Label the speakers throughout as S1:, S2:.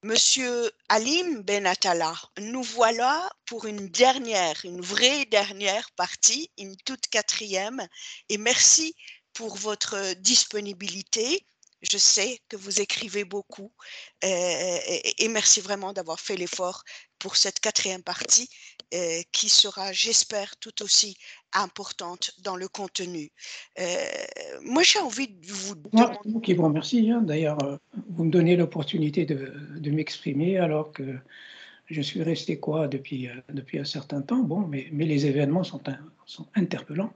S1: Monsieur Halim Ben Attala, nous voilà pour une vraie dernière partie, une toute quatrième, et merci pour votre disponibilité. Je sais que vous écrivez beaucoup et merci vraiment d'avoir fait l'effort pour cette quatrième partie qui sera, j'espère, tout aussi importante dans le contenu. Moi, j'ai envie de vous
S2: Moi,
S1: demander.
S2: c'est vous qui vous remercie, hein. D'ailleurs, vous me donnez l'opportunité de m'exprimer alors que je suis resté quoi depuis un certain temps. Bon, mais les événements sont interpellants.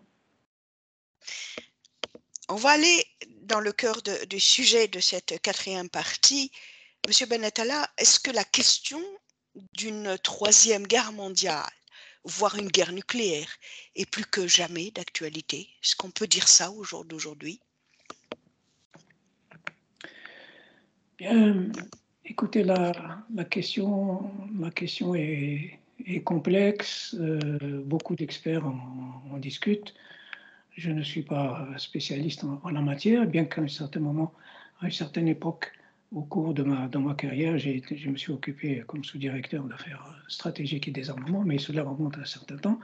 S1: On va aller dans le cœur du sujet de cette quatrième partie. Monsieur Benatala, est-ce que la question d'une troisième guerre mondiale, voire une guerre nucléaire, est plus que jamais d'actualité? Est-ce qu'on peut dire ça au jour d'aujourd'hui?
S2: Bien, écoutez, la question est complexe. Beaucoup d'experts en discutent. Je ne suis pas spécialiste en la matière, bien qu'à un certain moment, à une certaine époque, au cours de ma carrière, je me suis occupé comme sous-directeur d'affaires stratégiques et désarmement, mais cela remonte à un certain temps.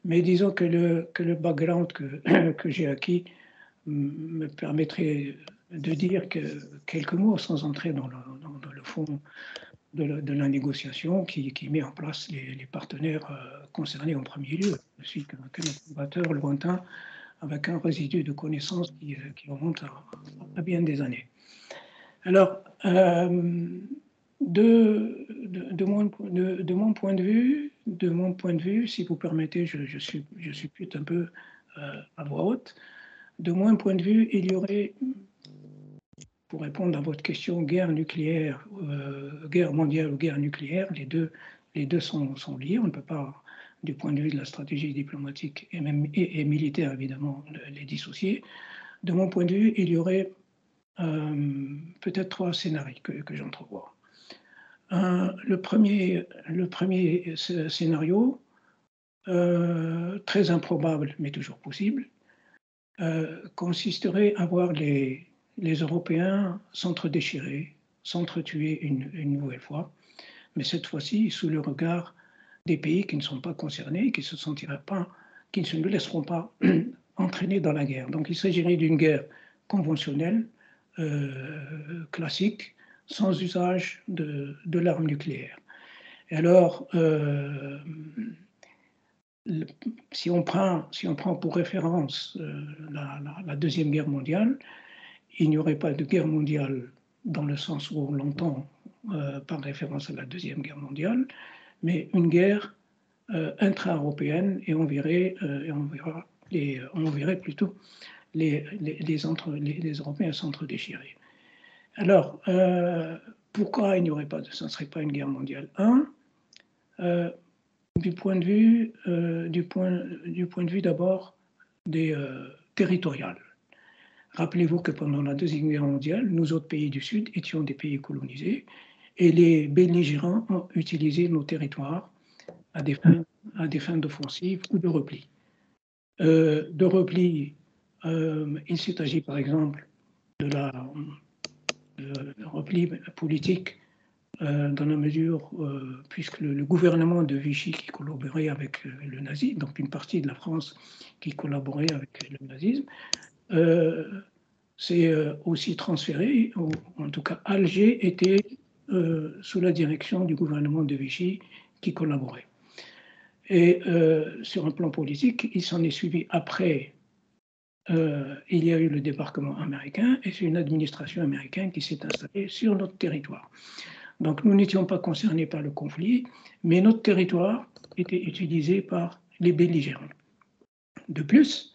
S2: Mais disons que le background que j'ai acquis me permettrait de dire quelques mots sans entrer dans le fond de la négociation qui met en place les partenaires concernés en premier lieu. Je suis qu'un observateur lointain avec un résidu de connaissances qui remonte à bien des années. Alors, de mon point de vue, si vous permettez, je suppute un peu à voix haute. De mon point de vue, il y aurait, pour répondre à votre question, guerre nucléaire, guerre mondiale ou guerre nucléaire, les deux sont liés. On ne peut pas, du point de vue de la stratégie diplomatique et militaire, évidemment, les dissocier. De mon point de vue, il y aurait peut-être trois scénarios que j'entrevois. Le premier scénario, très improbable mais toujours possible, consisterait à voir les Européens s'entre-déchirer, s'entretuer une nouvelle fois, mais cette fois-ci sous le regard des pays qui ne sont pas concernés, qui qui ne se laisseront pas entraîner dans la guerre. Donc il s'agirait d'une guerre conventionnelle, classique, sans usage de l'arme nucléaire. Et alors, si on prend pour référence la Deuxième Guerre mondiale, il n'y aurait pas de guerre mondiale dans le sens où on l'entend par référence à la Deuxième Guerre mondiale, mais une guerre intra-européenne et on verrait plutôt les Européens s'entre-déchirer. Alors, pourquoi il n'y aurait pas ça ne serait pas une guerre mondiale? Du point de vue d'abord des territorial. Rappelez-vous que pendant la Deuxième Guerre mondiale, nous autres pays du Sud étions des pays colonisés et les belligérants ont utilisé nos territoires à des fins d'offensive ou de repli. Il s'est agi par exemple de repli politique dans la mesure, puisque le gouvernement de Vichy qui collaborait avec le nazisme, donc une partie de la France qui collaborait avec le nazisme, s'est aussi transféré, ou en tout cas Alger était sous la direction du gouvernement de Vichy qui collaborait. Et sur un plan politique, il s'en est suivi après. Il y a eu le débarquement américain et c'est une administration américaine qui s'est installée sur notre territoire. Donc nous n'étions pas concernés par le conflit, mais notre territoire était utilisé par les belligérants. De plus,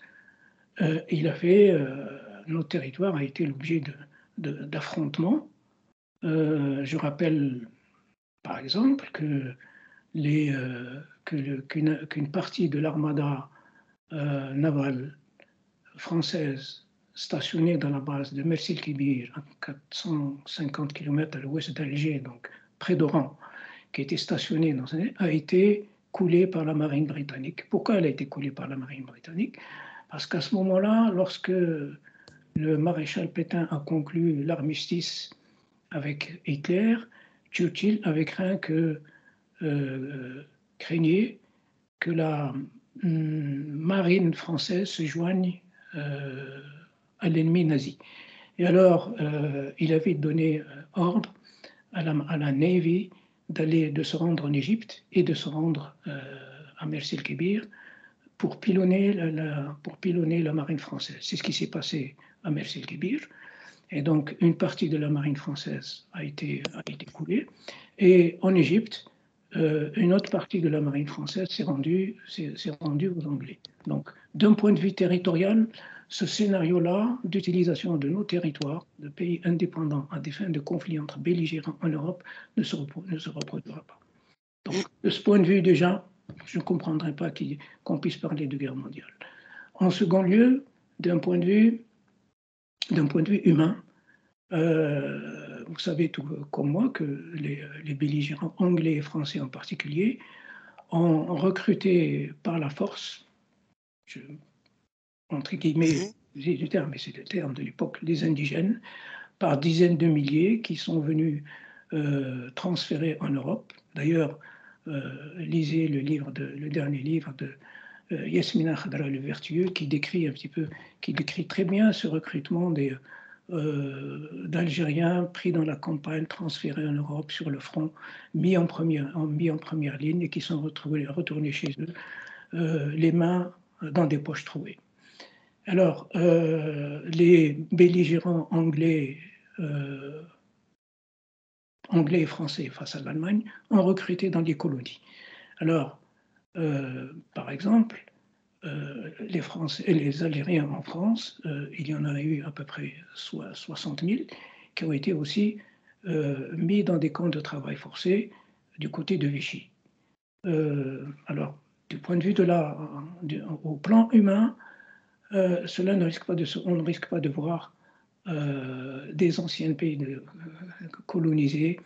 S2: notre territoire a été l'objet d'affrontements. Je rappelle par exemple qu'une partie de l'armada navale française stationnée dans la base de Mersil Kibir, à 450 km à l'ouest d'Alger, donc près d'Oran, qui était stationnée a été coulée par la marine britannique. Pourquoi elle a été coulée par la marine britannique? Parce qu'à ce moment-là, lorsque le maréchal Pétain a conclu l'armistice avec Hitler, Churchill avait craignait que la marine française se joigne à l'ennemi nazi. Et alors, il avait donné ordre à la Navy de se rendre en Égypte et de se rendre à Mers el-Kébir pour pilonner la marine française. C'est ce qui s'est passé à Mers el-Kébir. Et donc, une partie de la marine française a été coulée. Et en Égypte, une autre partie de la marine française s'est rendue aux Anglais. Donc, d'un point de vue territorial, ce scénario-là d'utilisation de nos territoires, de pays indépendants à des fins de conflits entre belligérants en Europe, ne se reproduira pas. Donc, de ce point de vue, déjà, je ne comprendrais pas qu'on puisse parler de guerre mondiale. En second lieu, d'un point de vue humain, vous savez tout comme moi que les belligérants anglais et français en particulier ont recruté par la force, entre guillemets, j'ai du terme, mais c'est le terme de l'époque, les indigènes, par dizaines de milliers qui sont venus transférer en Europe. D'ailleurs, lisez le dernier livre de Yasmina Khadra le Vertueux qui décrit très bien ce recrutement d'Algériens pris dans la campagne, transférés en Europe sur le front, mis en première ligne et qui sont retournés chez eux, les mains dans des poches trouées. Alors, les belligérants anglais et français face à l'Allemagne ont recruté dans les colonies. Alors, par exemple, les Français et les Algériens en France, il y en a eu à peu près 60 000 qui ont été aussi mis dans des camps de travail forcé du côté de Vichy. Alors, du point de vue au plan humain, on ne risque pas de voir des anciens pays colonisés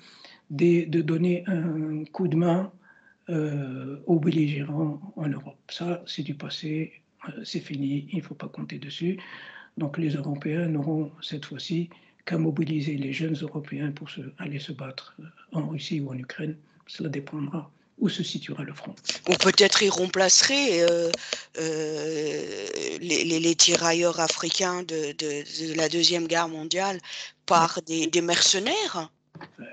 S2: de donner un coup de main aux belligérants en Europe. Ça, c'est du passé, c'est fini, il ne faut pas compter dessus. Donc les Européens n'auront cette fois-ci qu'à mobiliser les jeunes Européens pour aller se battre en Russie ou en Ukraine. Cela dépendra où se situera le front.
S1: Ou peut-être ils remplaceraient les tirailleurs africains de la Deuxième Guerre mondiale par des mercenaires,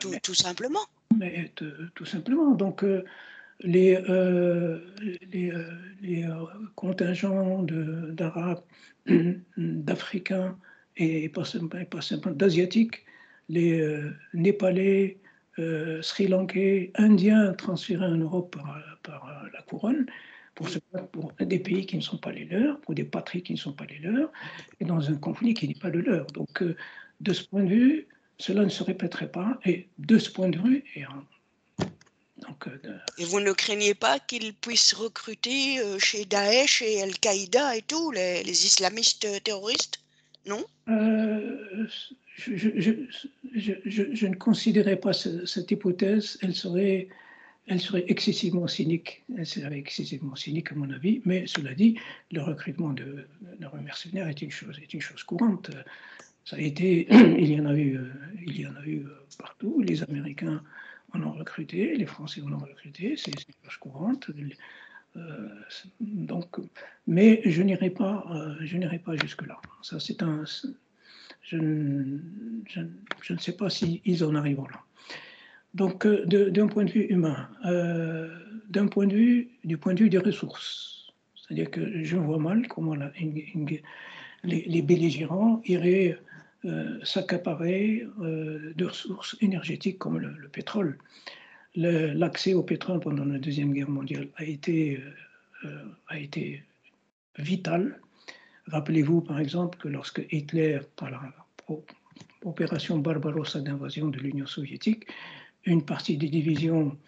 S1: tout simplement.
S2: Mais tout simplement. Donc les contingents d'Arabes, d'Africains et pas simplement d'Asiatiques, les Népalais, Sri Lankais, Indiens transférés en Europe par la couronne pour se battre pour des pays qui ne sont pas les leurs, pour des patries qui ne sont pas les leurs, et dans un conflit qui n'est pas le leur. Donc, de ce point de vue, cela ne se répéterait pas. Et de ce point de vue,
S1: et vous ne craignez pas qu'ils puissent recruter chez Daesh et Al-Qaïda et tout, les islamistes terroristes? Non?
S2: Je ne considérais pas cette hypothèse. Elle serait excessivement cynique. Elle serait excessivement cynique, à mon avis. Mais cela dit, le recrutement de mercenaires est une chose courante. Ça a été, il y en a eu partout. Les Américains en ont recruté, les Français en ont recruté. C'est une chose courante. Donc, mais je n'irai pas jusque-là. Ça, je ne sais pas s'ils en arriveront là. Donc, d'un point de vue humain, du point de vue des ressources, c'est-à-dire que je vois mal comment les belligérants iraient s'accaparer de ressources énergétiques comme le pétrole. L'accès au pétrole pendant la Deuxième Guerre mondiale a été vital. Rappelez-vous par exemple que lorsque Hitler, par l'opération Barbarossa d'invasion de l'Union soviétique, une partie des divisions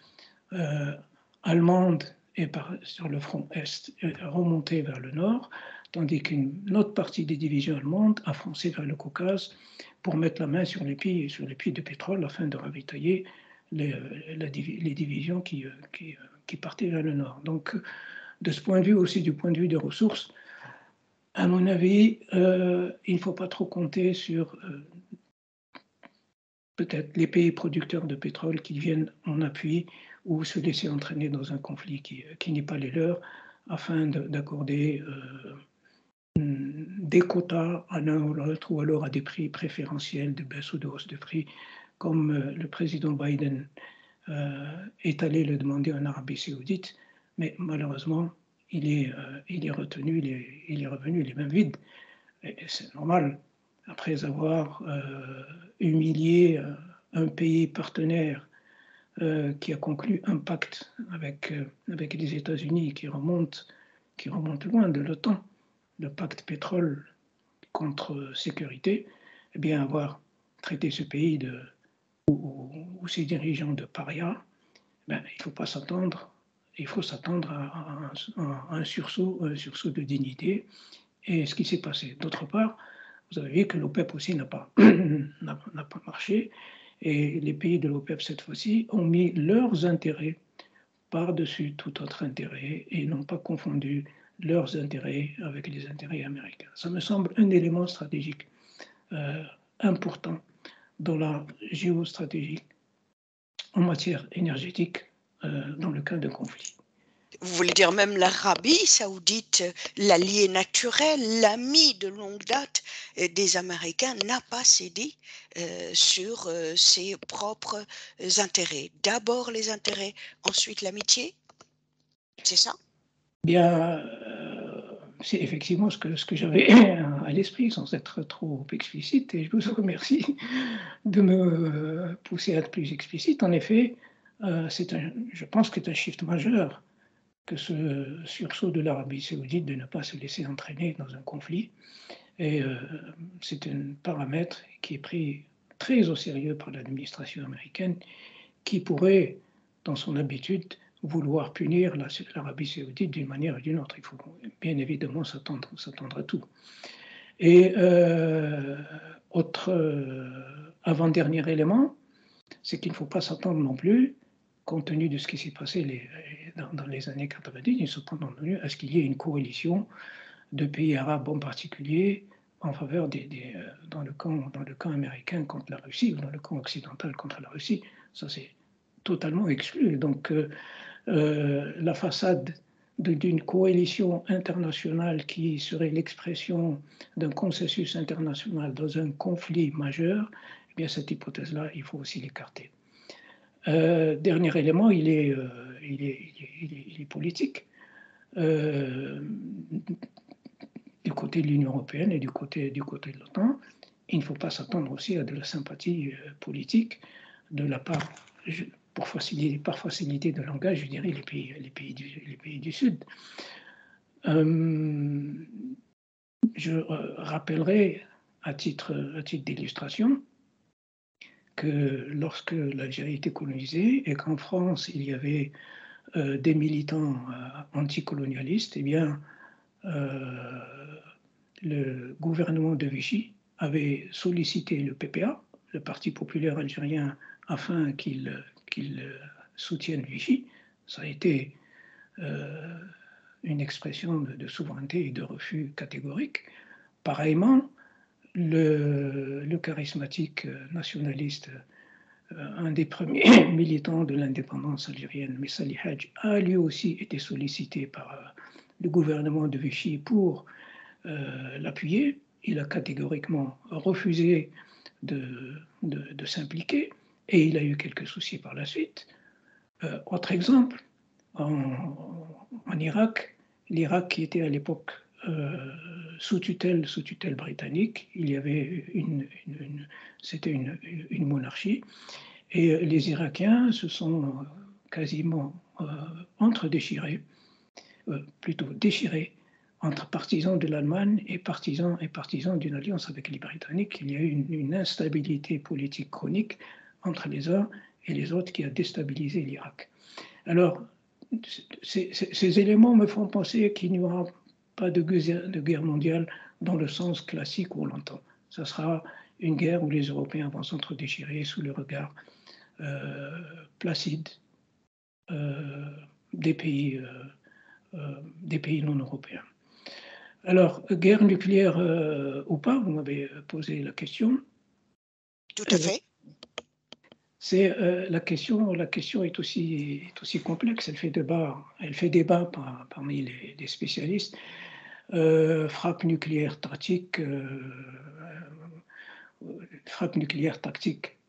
S2: allemandes sur le front Est remontée vers le nord, tandis qu'une autre partie des divisions allemandes a foncé vers le Caucase pour mettre la main sur les puits de pétrole afin de ravitailler les divisions qui partaient vers le nord. Donc, de ce point de vue aussi, du point de vue des ressources, à mon avis, il ne faut pas trop compter sur peut-être les pays producteurs de pétrole qui viennent en appui ou se laisser entraîner dans un conflit qui n'est pas les leurs, afin d'accorder des quotas à l'un ou l'autre, ou alors à des prix préférentiels de baisse ou de hausse de prix, comme le président Biden est allé le demander en Arabie Saoudite, mais malheureusement, il est retenu, il est revenu les mains vides. Et c'est normal, après avoir humilié un pays partenaire qui a conclu un pacte avec les États-Unis qui remonte loin de l'OTAN, le pacte pétrole contre sécurité, eh bien avoir traité ce pays ou ses dirigeants de paria, ben, il faut pas s'attendre, il faut s'attendre à un sursaut de dignité. Et ce qui s'est passé. D'autre part, vous avez vu que l'OPEP aussi n'a pas marché. Et les pays de l'OPEP, cette fois-ci, ont mis leurs intérêts par-dessus tout autre intérêt et n'ont pas confondu leurs intérêts avec les intérêts américains. Ça me semble un élément stratégique important dans la géostratégie en matière énergétique dans le cas d'un conflit.
S1: Vous voulez dire même l'Arabie saoudite, l'allié naturel, l'ami de longue date des Américains, n'a pas cédé sur ses propres intérêts. D'abord les intérêts, ensuite l'amitié. C'est ça?
S2: Bien, c'est effectivement ce que j'avais à l'esprit, sans être trop explicite, et je vous remercie de me pousser à être plus explicite. En effet, je pense que c'est un shift majeur que ce sursaut de l'Arabie saoudite de ne pas se laisser entraîner dans un conflit. Et c'est un paramètre qui est pris très au sérieux par l'administration américaine, qui pourrait, dans son habitude, vouloir punir l'Arabie saoudite d'une manière ou d'une autre. Il faut bien évidemment s'attendre à tout. Et autre avant-dernier élément, c'est qu'il ne faut pas s'attendre non plus, compte tenu de ce qui s'est passé dans les années 90, il ne faut pas s'attendre non plus à ce qu'il y ait une coalition de pays arabes en particulier en faveur dans le camp américain contre la Russie, ou dans le camp occidental contre la Russie. Ça, c'est totalement exclu. Donc, la façade d'une coalition internationale qui serait l'expression d'un consensus international dans un conflit majeur, eh bien, cette hypothèse-là, il faut aussi l'écarter. Dernier élément, il est politique. Du côté de l'Union européenne et du côté de l'OTAN, il ne faut pas s'attendre aussi à de la sympathie politique de la part, par facilité de langage, je dirais, les pays du Sud. Je rappellerai à titre d'illustration que lorsque l'Algérie était colonisée et qu'en France il y avait des militants anticolonialistes, eh bien, le gouvernement de Vichy avait sollicité le PPA, le Parti populaire algérien, afin qu'il soutienne Vichy. Ça a été une expression de souveraineté et de refus catégorique. Pareillement, le charismatique nationaliste, un des premiers militants de l'indépendance algérienne, Messali Hadj, a lui aussi été sollicité par le gouvernement de Vichy pour l'appuyer. Il a catégoriquement refusé de s'impliquer et il a eu quelques soucis par la suite. Autre exemple, en Irak, l'Irak qui était à l'époque sous tutelle britannique, il y avait c'était une monarchie, et les Irakiens se sont quasiment déchirés entre partisans de l'Allemagne et partisans d'une alliance avec les Britanniques. Il y a eu une instabilité politique chronique entre les uns et les autres qui a déstabilisé l'Irak. Alors, ces éléments me font penser qu'il n'y aura pas de guerre mondiale dans le sens classique où on l'entend. Ça sera une guerre où les Européens vont s'entre-déchirer sous le regard placide des pays non européens. Alors, guerre nucléaire ou pas, vous m'avez posé la question.
S1: Tout à fait.
S2: La question est aussi complexe, elle fait débat parmi les spécialistes. Frappe nucléaire tactique,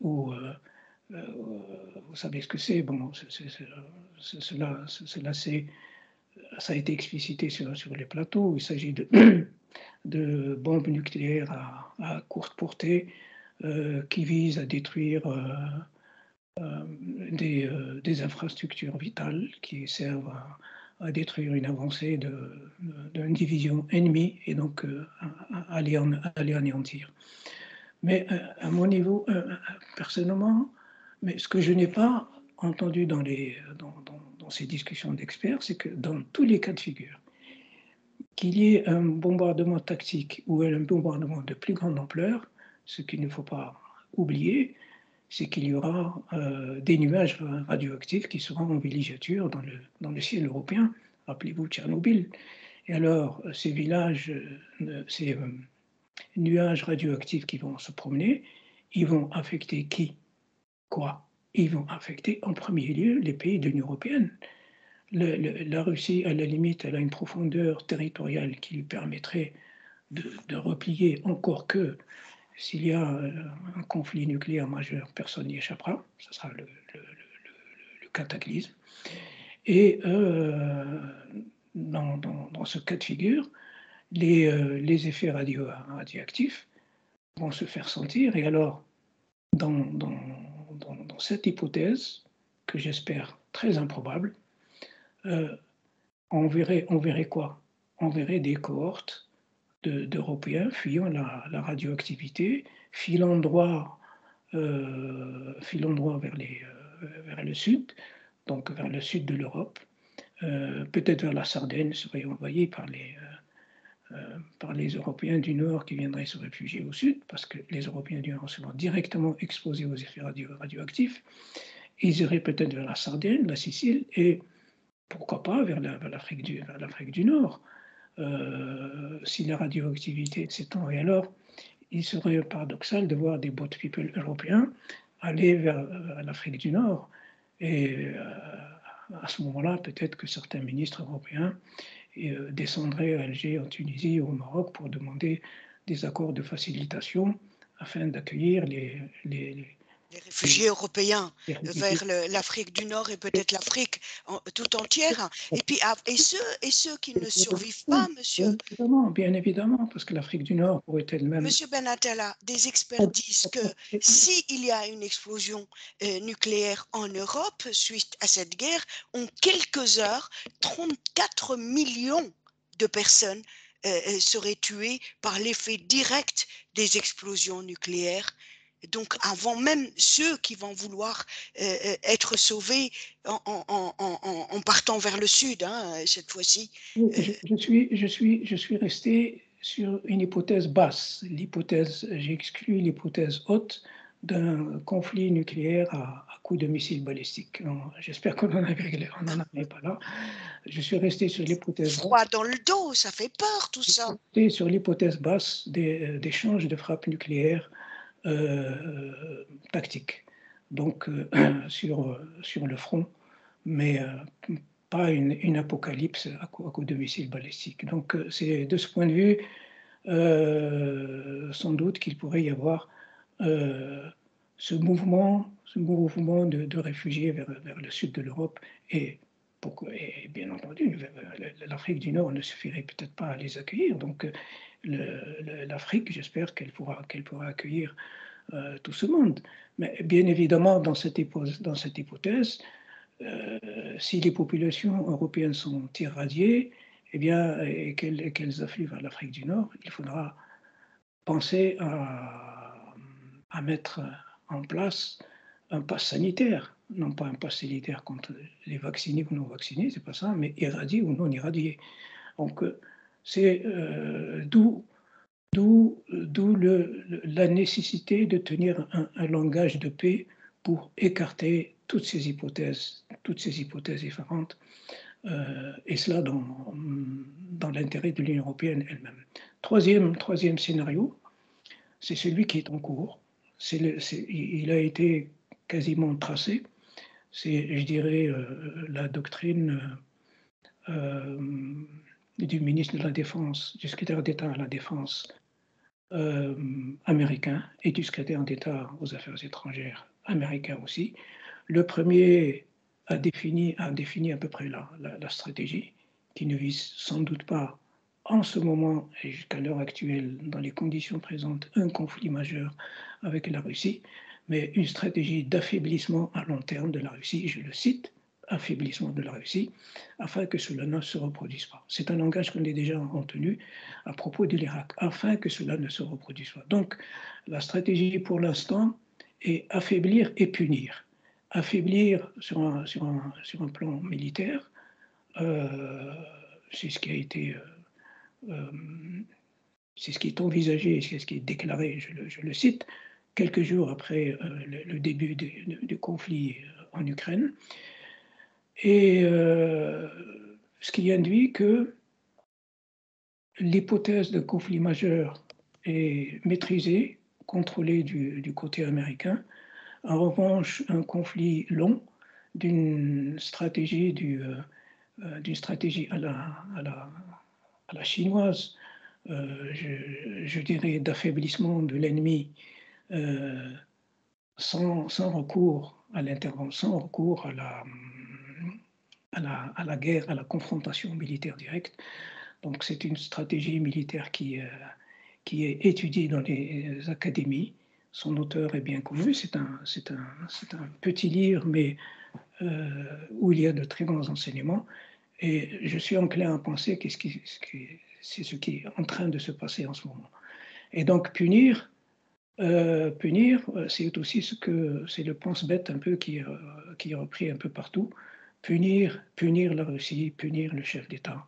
S2: ou vous savez ce que c'est. Bon, ça a été explicité sur les plateaux. Il s'agit de bombes nucléaires à courte portée qui visent à détruire des infrastructures vitales qui servent à détruire une avancée d'une division ennemie et donc à les anéantir. Mais à mon niveau, personnellement, mais ce que je n'ai pas entendu dans ces discussions d'experts, c'est que dans tous les cas de figure, qu'il y ait un bombardement tactique ou un bombardement de plus grande ampleur, ce qu'il ne faut pas oublier, c'est qu'il y aura des nuages radioactifs qui seront en villégiature dans le ciel européen. Rappelez-vous Tchernobyl. Et alors, ces nuages radioactifs qui vont se promener, ils vont affecter qui? Quoi? Ils vont affecter en premier lieu les pays de l'Union européenne. La Russie, à la limite, elle a une profondeur territoriale qui lui permettrait de replier, encore que s'il y a un conflit nucléaire majeur, personne n'y échappera. Ce sera le cataclysme. Et dans ce cas de figure, les effets radioactifs vont se faire sentir. Et alors, dans cette hypothèse, que j'espère très improbable, on verrait quoi? On verrait des cohortes d'Européens fuyant la radioactivité, filant droit vers le sud, donc vers le sud de l'Europe, peut-être vers la Sardaigne, seraient envoyés par les Européens du Nord qui viendraient se réfugier au sud, parce que les Européens du Nord seront directement exposés aux effets radioactifs. Ils iraient peut-être vers la Sardaigne, la Sicile, et pourquoi pas vers l'Afrique du Nord. Si la radioactivité s'étend, et alors il serait paradoxal de voir des boat people européens aller vers l'Afrique du Nord. Et à ce moment-là, peut-être que certains ministres européens descendraient à Alger, en Tunisie ou au Maroc pour demander des accords de facilitation afin d'accueillir les
S1: réfugiés européens
S2: réfugiés.
S1: vers l'Afrique du Nord et peut-être l'Afrique tout entière. Et puis, ceux qui ne survivent pas, monsieur.
S2: Bien évidemment, parce que l'Afrique du Nord pourrait elle-même.
S1: Monsieur Benatella, des experts disent que s'il y a une explosion nucléaire en Europe suite à cette guerre, en quelques heures, 34 millions de personnes seraient tuées par l'effet direct des explosions nucléaires. Donc, avant même ceux qui vont vouloir être sauvés en partant vers le sud, hein, cette fois-ci.
S2: Je suis resté sur une hypothèse basse. J'ai exclu l'hypothèse haute d'un conflit nucléaire à coup de missiles balistiques. J'espère qu'on n'en avait pas là. Je suis resté sur l'hypothèse
S1: froid dans le dos, ça fait peur tout ça.
S2: Sur l'hypothèse basse d'échanges de frappes nucléaires tactiques. Donc sur le front, mais pas une apocalypse à coup de missiles balistiques. Donc c'est de ce point de vue sans doute qu'il pourrait y avoir ce mouvement de réfugiés vers le sud de l'Europe et bien entendu, l'Afrique du Nord ne suffirait peut-être pas à les accueillir. Donc, l'Afrique, j'espère qu'elle pourra accueillir tout ce monde. Mais bien évidemment, dans cette hypothèse, si les populations européennes sont irradiées, eh bien, et qu'elles affluent vers l'Afrique du Nord, il faudra penser à mettre en place un pass sanitaire, non pas un pass sanitaire contre les vaccinés ou non vaccinés, c'est pas ça, mais irradiés ou non irradiés. Donc c'est d'où la nécessité de tenir un langage de paix pour écarter toutes ces hypothèses différentes, et cela dans l'intérêt de l'Union européenne elle-même. Troisième scénario, c'est celui qui est en cours. Il a été quasiment tracée. C'est, je dirais, la doctrine du ministre de la Défense, du secrétaire d'État à la Défense américain et du secrétaire d'État aux Affaires étrangères américain aussi. Le premier a défini à peu près la stratégie, qui ne vise sans doute pas en ce moment et jusqu'à l'heure actuelle, dans les conditions présentes, un conflit majeur avec la Russie, mais une stratégie d'affaiblissement à long terme de la Russie, je le cite, affaiblissement de la Russie, afin que cela ne se reproduise pas. C'est un langage qu'on est déjà entenu à propos de l'Irak, afin que cela ne se reproduise pas. Donc, la stratégie pour l'instant est affaiblir et punir. Affaiblir sur un plan militaire, c'est ce qui a été, c'est ce qui est envisagé, c'est ce qui est déclaré, je le cite, quelques jours après le début du conflit en Ukraine. Et ce qui induit que l'hypothèse de conflit majeur est maîtrisée, contrôlée du côté américain. En revanche, un conflit long d'une stratégie, à la chinoise, je dirais d'affaiblissement de l'ennemi sans recours à l'intervention, sans recours à la guerre, à la confrontation militaire directe. Donc c'est une stratégie militaire qui est étudiée dans les académies. Son auteur est bien connu, c'est un petit livre, mais où il y a de très bons enseignements. Et je suis enclin à penser que c'est ce qui est en train de se passer en ce moment. Et donc punir, c'est aussi c'est le pense-bête un peu qui est repris un peu partout. Punir la Russie, punir le chef d'État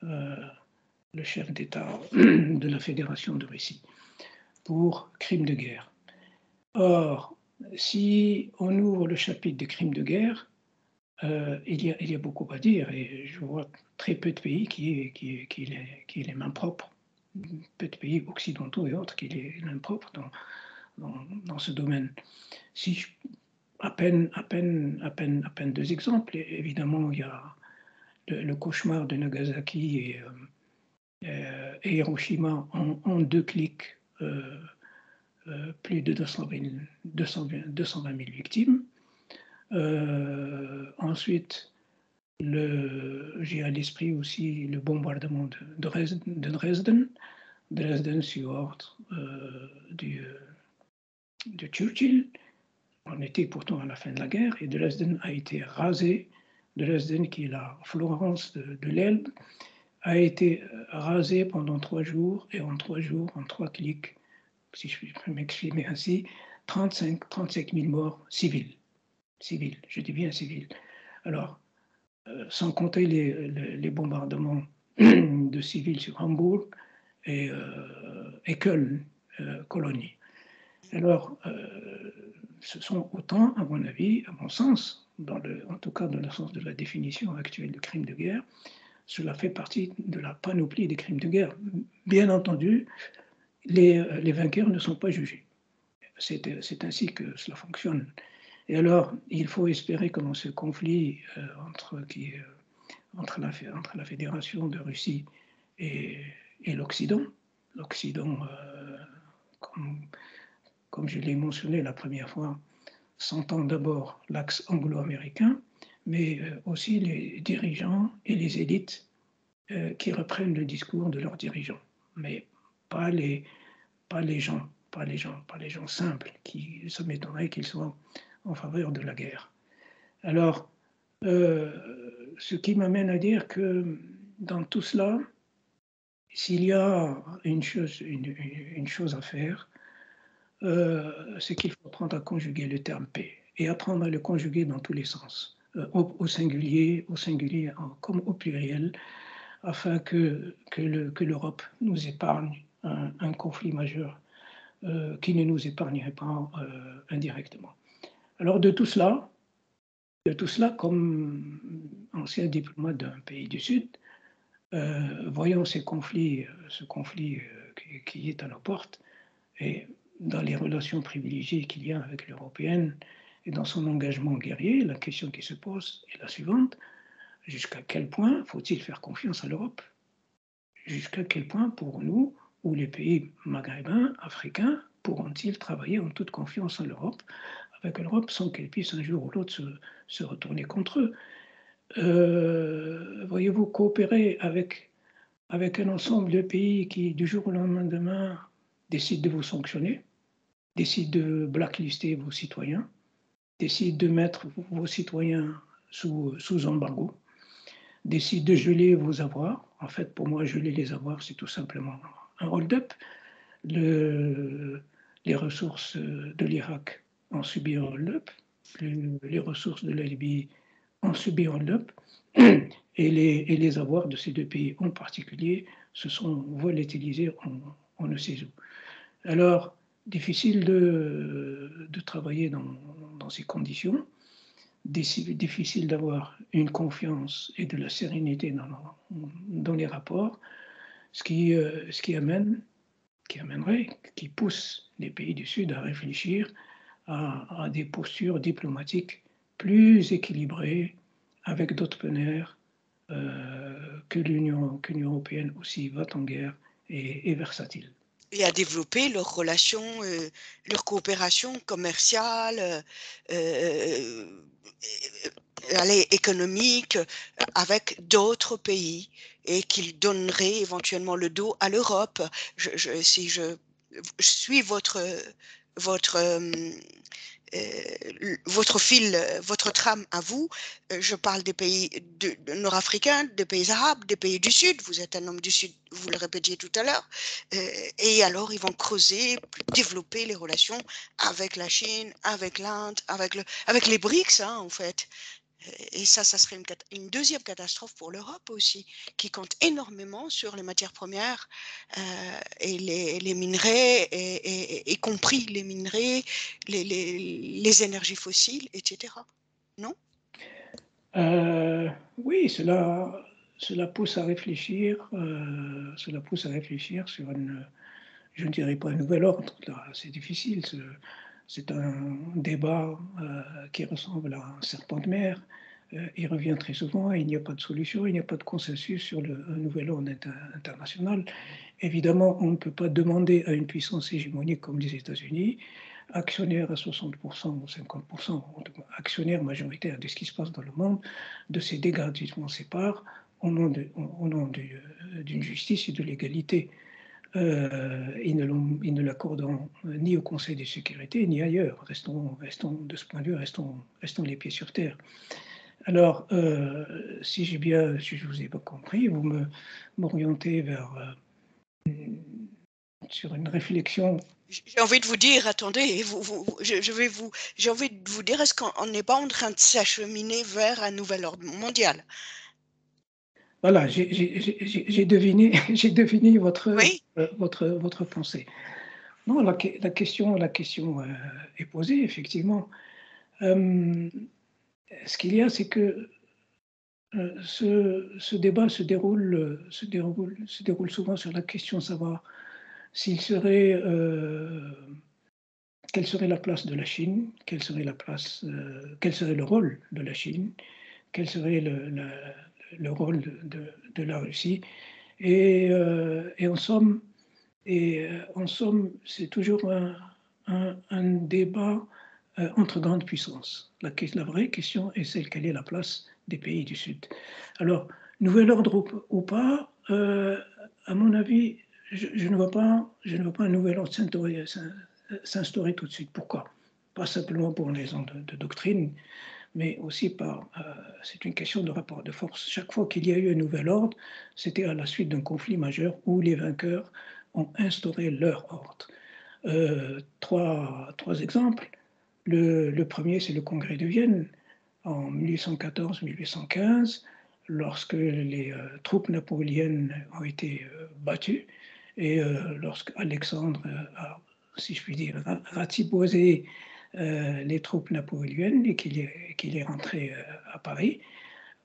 S2: de la Fédération de Russie pour crimes de guerre. Or, si on ouvre le chapitre des crimes de guerre, il y a beaucoup à dire et je vois très peu de pays qui les mains propres, peu de pays occidentaux et autres qui les mains propres dans ce domaine. Si à peine deux exemples, évidemment il y a le cauchemar de Nagasaki et Hiroshima en 2 clics, plus de 220 000 victimes. Ensuite, j'ai à l'esprit aussi le bombardement de Dresden sur ordre de Churchill. On était pourtant à la fin de la guerre et Dresden a été rasé. Dresden, qui est la Florence de l'Elbe, a été rasé pendant 3 jours et en 3 jours, en 3 clics, si je peux m'exprimer ainsi, 35 000 morts civils. Civils, je dis bien civils. Alors, sans compter les bombardements de civils sur Hambourg et Köln, Cologne. Alors, ce sont autant, à mon avis, à mon sens, en tout cas dans le sens de la définition actuelle de crime de guerre, cela fait partie de la panoplie des crimes de guerre. Bien entendu, les vainqueurs ne sont pas jugés. C'est ainsi que cela fonctionne. Et alors, il faut espérer que dans ce conflit entre la Fédération de Russie et l'Occident, comme je l'ai mentionné la première fois, s'entend d'abord l'axe anglo-américain, mais aussi les dirigeants et les élites qui reprennent le discours de leurs dirigeants, mais pas les gens simples, qui se m'étonnerait qu'ils soient en faveur de la guerre. Alors, ce qui m'amène à dire que dans tout cela, s'il y a une chose à faire, c'est qu'il faut apprendre à conjuguer le terme paix et apprendre à le conjuguer dans tous les sens, au singulier comme au pluriel, afin que l'Europe nous épargne un conflit majeur qui ne nous épargnerait pas indirectement. Alors de tout cela, comme ancien diplomate d'un pays du Sud, voyons ce conflit qui est à nos portes, et dans les relations privilégiées qu'il y a avec l'européenne et dans son engagement guerrier, la question qui se pose est la suivante. Jusqu'à quel point faut-il faire confiance à l'Europe? Jusqu'à quel point, pour nous, ou les pays maghrébins, africains, pourront-ils travailler en toute confiance en l'Europe, avec l'Europe, sans qu'elle puisse un jour ou l'autre se retourner contre eux? Voyez-vous, coopérer avec un ensemble de pays qui, du jour au lendemain, décident de vous sanctionner, décident de blacklister vos citoyens, décident de mettre vos citoyens sous embargo, décident de geler vos avoirs. En fait, pour moi, geler les avoirs, c'est tout simplement un hold-up. Les ressources de l'Irak ont subi un hold-up, les ressources de la Libye ont subi un hold-up, et les avoirs de ces deux pays en particulier se sont volatilisés on ne sait où. Alors, difficile de travailler dans ces conditions, difficile d'avoir une confiance et de la sérénité dans les rapports, ce qui amènerait, qui pousse les pays du Sud à réfléchir à des postures diplomatiques plus équilibrées avec d'autres partenaires que l'Union européenne aussi va en guerre et est versatile.
S1: Et à développer leurs relations, leur coopération commerciale, économique avec d'autres pays et qu'ils donneraient éventuellement le dos à l'Europe. Si je suis votre fil, votre trame à vous, je parle des pays nord-africains, des pays arabes, des pays du Sud. Vous êtes un homme du Sud, vous le répétiez tout à l'heure. Et alors, ils vont creuser, développer les relations avec la Chine, avec l'Inde, avec les BRICS, hein, en fait. Et ça serait une deuxième catastrophe pour l'Europe aussi, qui compte énormément sur les matières premières et les minerais, et y compris les minerais, les énergies fossiles, etc. Non?
S2: Oui, cela pousse à réfléchir, sur je ne dirais pas un nouvel ordre, là, c'est difficile, c'est un débat qui ressemble à un serpent de mer. Il revient très souvent, il n'y a pas de solution, il n'y a pas de consensus sur un nouvel ordre international. Évidemment, on ne peut pas demander à une puissance hégémonique comme les États-Unis, actionnaire à 60% ou 50%, actionnaire majoritaire de ce qui se passe dans le monde, de se gratuitement ses parts au nom d'une justice et de l'égalité. Ils ne l'accorderont ni au Conseil de sécurité ni ailleurs. Restons de ce point de vue, restons les pieds sur terre. Alors, si je vous ai pas compris, vous m'orientez sur une réflexion.
S1: J'ai envie de vous dire, attendez, j'ai envie de vous dire, est-ce qu'on n'est pas en train de s'acheminer vers un nouvel ordre mondial?
S2: Voilà, j'ai deviné, j'ai deviné
S1: Oui?
S2: votre pensée. Non, la question est posée, effectivement. Ce qu'il y a, c'est que ce débat se déroule souvent sur la question de savoir quelle serait la place de la Chine, quel serait le rôle de la Chine, quel serait le rôle de la Russie. Et en somme, c'est toujours un débat entre grandes puissances. La vraie question est celle: quelle est la place des pays du Sud? Alors, nouvel ordre ou pas, à mon avis, je ne vois pas un nouvel ordre s'instaurer tout de suite. Pourquoi? Pas simplement pour une raison de doctrine, mais aussi c'est une question de rapport de force. Chaque fois qu'il y a eu un nouvel ordre, c'était à la suite d'un conflit majeur où les vainqueurs ont instauré leur ordre. Trois exemples. Le premier, c'est le Congrès de Vienne en 1814-1815, lorsque les troupes napoléoniennes ont été battues et lorsque Alexandre a, si je puis dire, ratiposé les troupes napoléoniennes et qu'il est rentré à Paris.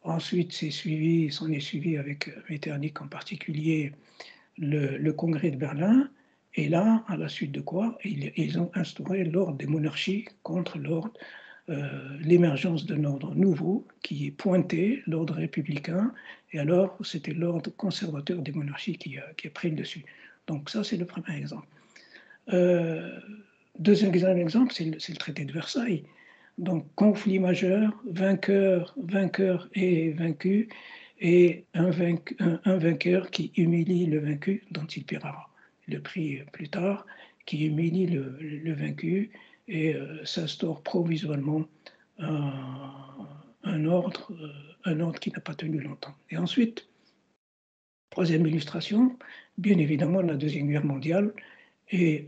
S2: Ensuite, s'en est suivi avec Metternich en particulier le Congrès de Berlin. Et là, à la suite de quoi, ils ont instauré l'ordre des monarchies contre l'ordre l'émergence d'un ordre nouveau qui est pointé, l'ordre républicain, et alors c'était l'ordre conservateur des monarchies qui a pris le dessus. Donc ça, c'est le premier exemple. Deuxième exemple, c'est le traité de Versailles. Donc, conflit majeur, vainqueur et vaincu, et un vainqueur qui humilie le vaincu, dont il paiera le prix plus tard, qui humilie le vaincu et s'instaure provisoirement un ordre qui n'a pas tenu longtemps. Et ensuite, troisième illustration, bien évidemment la Deuxième Guerre mondiale et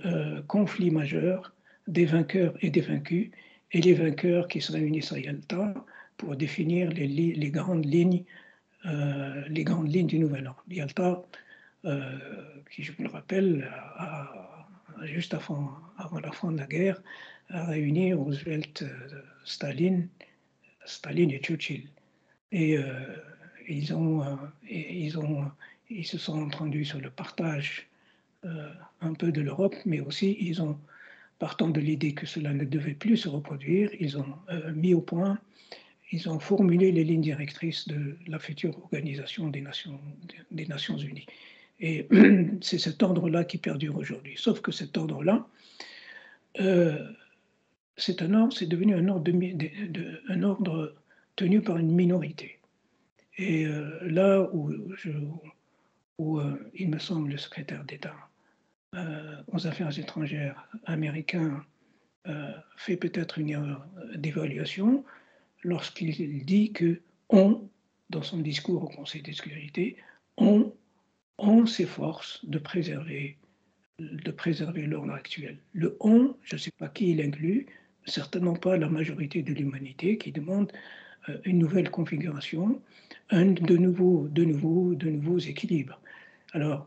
S2: conflit majeur des vainqueurs et des vaincus, et les vainqueurs qui se réunissent à Yalta pour définir les grandes lignes du nouvel ordre. Yalta, qui, je vous le rappelle, juste avant la fin de la guerre, a réuni Roosevelt, Staline et Churchill. Et ils se sont entendus sur le partage un peu de l'Europe, mais aussi partant de l'idée que cela ne devait plus se reproduire, ils ont mis au point, ils ont formulé les lignes directrices de la future organisation des Nations Unies. Et c'est cet ordre-là qui perdure aujourd'hui. Sauf que cet ordre-là, c'est devenu un ordre tenu par une minorité. Et là où il me semble le secrétaire d'État aux affaires étrangères américain fait peut-être une erreur d'évaluation lorsqu'il dit que dans son discours au Conseil de sécurité, on s'efforce de préserver l'ordre actuel. Le on, je ne sais pas qui il inclut, certainement pas la majorité de l'humanité qui demande une nouvelle configuration, de nouveaux équilibres. Alors,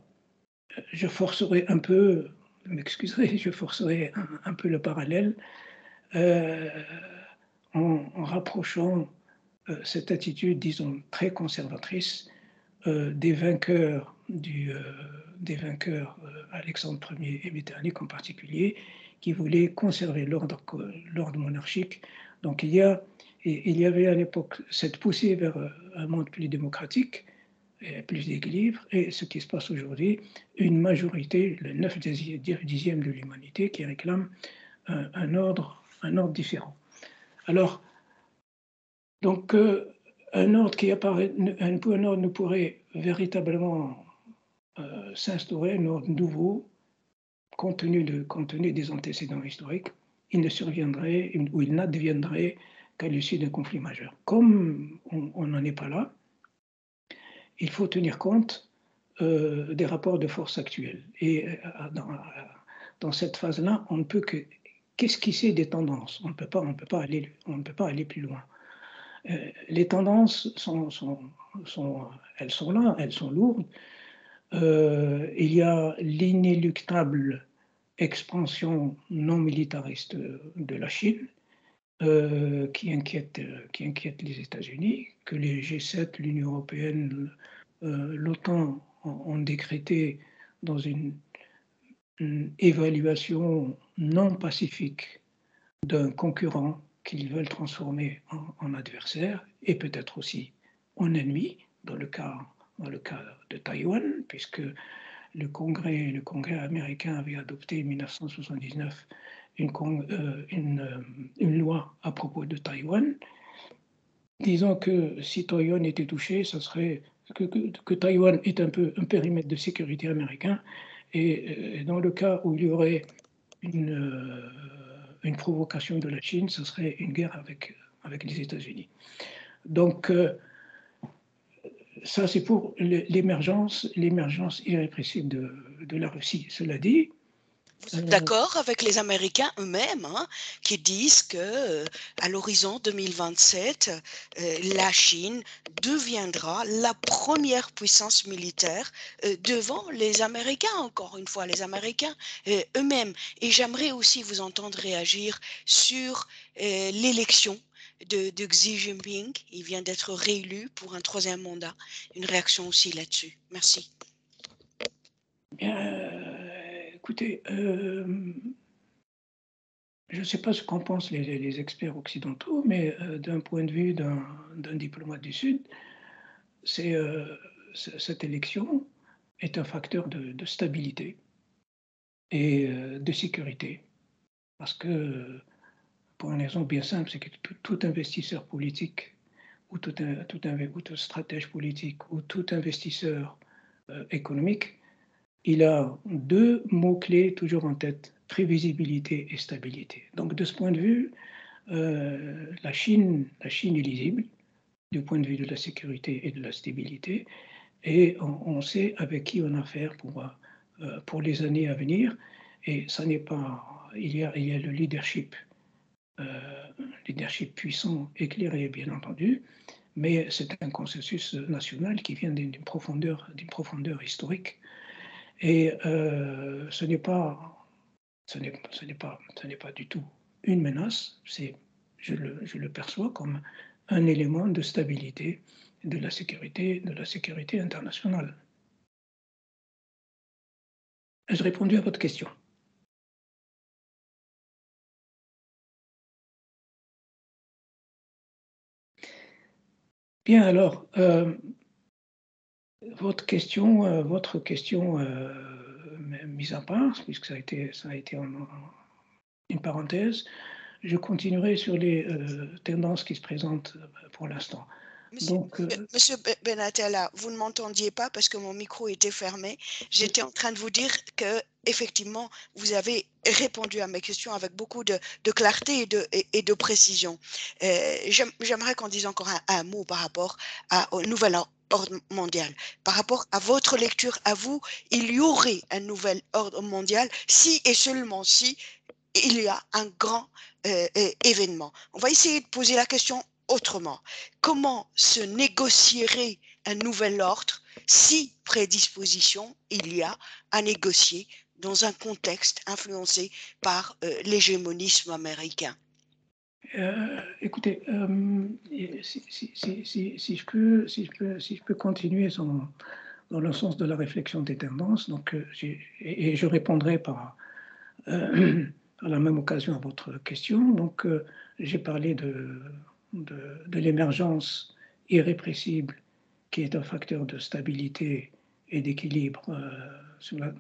S2: je forcerai un peu, vous m'excuserez, je forcerai un peu le parallèle en rapprochant cette attitude, disons, très conservatrice des vainqueurs Alexandre Ier et Metternich en particulier, qui voulaient conserver l'ordre monarchique. Donc il y avait à l'époque cette poussée vers un monde plus démocratique, et plus d'équilibre, et ce qui se passe aujourd'hui, une majorité, le 9/10 de l'humanité, qui réclame un ordre différent. Alors, donc, un ordre qui apparaît, un ordre ne pourrait véritablement s'instaurer, un ordre nouveau, compte tenu des antécédents historiques, il ne surviendrait ou il n'adviendrait qu'à l'issue d'un conflit majeur. Comme on n'en est pas là, il faut tenir compte des rapports de force actuels. Et dans cette phase-là, on ne peut qu'esquisser des tendances. On ne peut pas aller plus loin. Les tendances elles sont là, elles sont lourdes. Il y a l'inéluctable expansion non militariste de la Chine qui inquiète les États-Unis, que les G7, l'Union européenne, l'OTAN ont décrété dans une évaluation non pacifique d'un concurrent qu'ils veulent transformer en adversaire et peut-être aussi en ennemi dans le cas de Taïwan, puisque le Congrès américain avait adopté en 1979 une loi à propos de Taïwan, disant que si Taïwan était touché, ça serait que Taïwan est un périmètre de sécurité américain, et dans le cas où il y aurait une provocation de la Chine, ce serait une guerre avec les États-Unis. Donc, ça, c'est pour l'émergence irrépressible de la Russie. Cela dit,
S1: vous êtes d'accord avec les Américains eux-mêmes, hein, qui disent que à l'horizon 2027, la Chine deviendra la première puissance militaire devant les Américains, encore une fois, les Américains eux-mêmes. Et j'aimerais aussi vous entendre réagir sur l'élection de Xi Jinping. Il vient d'être réélu pour un 3e mandat. Une réaction aussi là-dessus. Merci.
S2: Écoutez, Je ne sais pas ce qu'en pensent les experts occidentaux, mais d'un point de vue d'un diplomate du Sud, cette élection est un facteur de stabilité et de sécurité. Parce que, pour une raison bien simple, c'est que tout investisseur politique ou tout stratège politique ou tout investisseur économique, il a deux mots-clés toujours en tête, prévisibilité et stabilité. Donc de ce point de vue, la Chine est lisible du point de vue de la sécurité et de la stabilité, et on sait avec qui on a affaire pour les années à venir, et ça n'est pas, il y a le leadership puissant, éclairé bien entendu, mais c'est un consensus national qui vient d'une profondeur historique. Et ce n'est pas du tout une menace, je le perçois comme un élément de stabilité de la sécurité internationale. Ai-je répondu à votre question? Bien, alors, votre question mise à part, puisque ça a été une parenthèse, je continuerai sur les tendances qui se présentent pour l'instant.
S1: Monsieur Benatella, vous ne m'entendiez pas parce que mon micro était fermé. J'étais en train de vous dire que, effectivement, vous avez répondu à mes questions avec beaucoup de clarté et de précision. J'aimerais qu'on dise encore un mot par rapport au nouvel ordre mondial. Par rapport à votre lecture, à vous, il y aurait un nouvel ordre mondial si et seulement si il y a un grand événement. On va essayer de poser la question autrement. Comment se négocierait un nouvel ordre si prédisposition il y a à négocier dans un contexte influencé par l'hégémonisme américain?
S2: Écoutez, si je peux continuer dans le sens de la réflexion des tendances, donc, et je répondrai par à la même occasion à votre question. Donc, j'ai parlé de l'émergence irrépressible qui est un facteur de stabilité et d'équilibre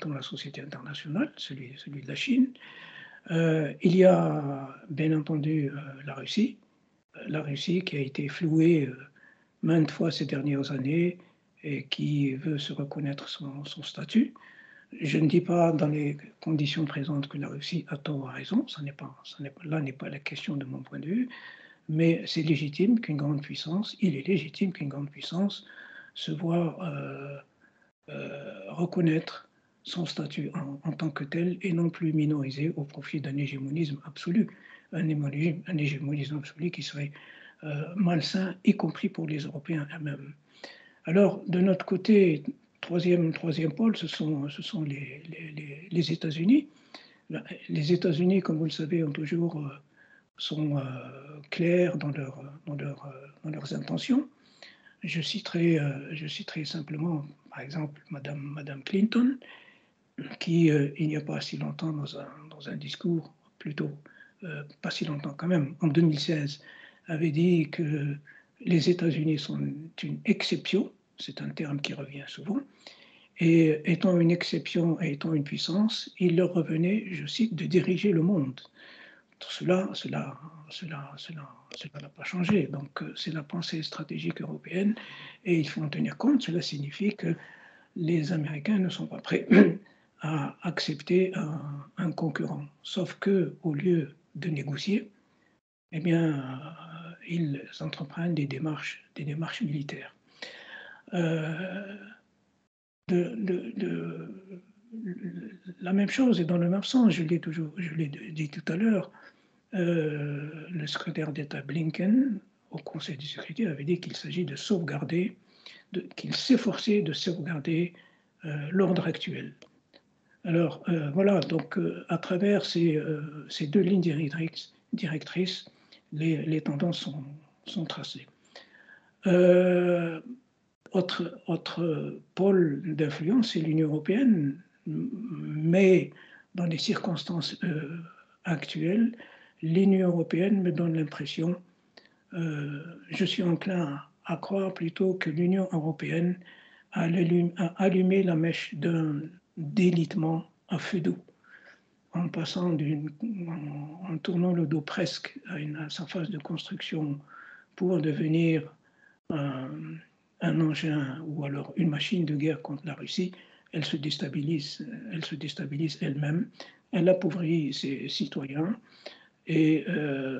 S2: dans la société internationale, celui de la Chine. Il y a bien entendu la Russie qui a été flouée maintes fois ces dernières années et qui veut se reconnaître son statut. Je ne dis pas dans les conditions présentes que la Russie a tort ou a raison, là n'est pas la question de mon point de vue, mais c'est légitime qu'une grande puissance, il est légitime qu'une grande puissance se voit reconnaître son statut en tant que tel et non plus minorisé au profit d'un hégémonisme absolu, un hégémonisme absolu qui serait malsain, y compris pour les Européens eux-mêmes. Alors, de notre côté, troisième pôle, ce sont les États-Unis. Les États-Unis, comme vous le savez, sont clairs dans leurs intentions. Je citerai simplement, par exemple, Madame Clinton, qui, il n'y a pas si longtemps, dans un discours plutôt, pas si longtemps quand même, en 2016, avait dit que les États-Unis sont une exception, c'est un terme qui revient souvent, et étant une exception et étant une puissance, il leur revenait, je cite, de diriger le monde. Cela n'a pas changé. Donc, c'est la pensée stratégique européenne et il faut en tenir compte. Cela signifie que les Américains ne sont pas prêts à accepter un concurrent. Sauf qu'au lieu de négocier, eh bien, ils entreprennent des démarches militaires. La même chose et dans le même sens, je l'ai dit tout à l'heure, le secrétaire d'État Blinken, au Conseil de sécurité, avait dit qu'il s'agit de sauvegarder, qu'il s'efforçait de sauvegarder l'ordre actuel. Alors voilà, donc à travers ces deux lignes directrices, les tendances sont tracées. Autre pôle d'influence, c'est l'Union européenne, mais dans les circonstances actuelles, l'Union européenne me donne l'impression, je suis enclin à croire plutôt que l'Union européenne a allumé la mèche d'un délitement à feu doux, en en tournant le dos presque à sa phase de construction pour devenir un engin ou alors une machine de guerre contre la Russie. Elle se déstabilise elle-même, elle appauvrit ses citoyens et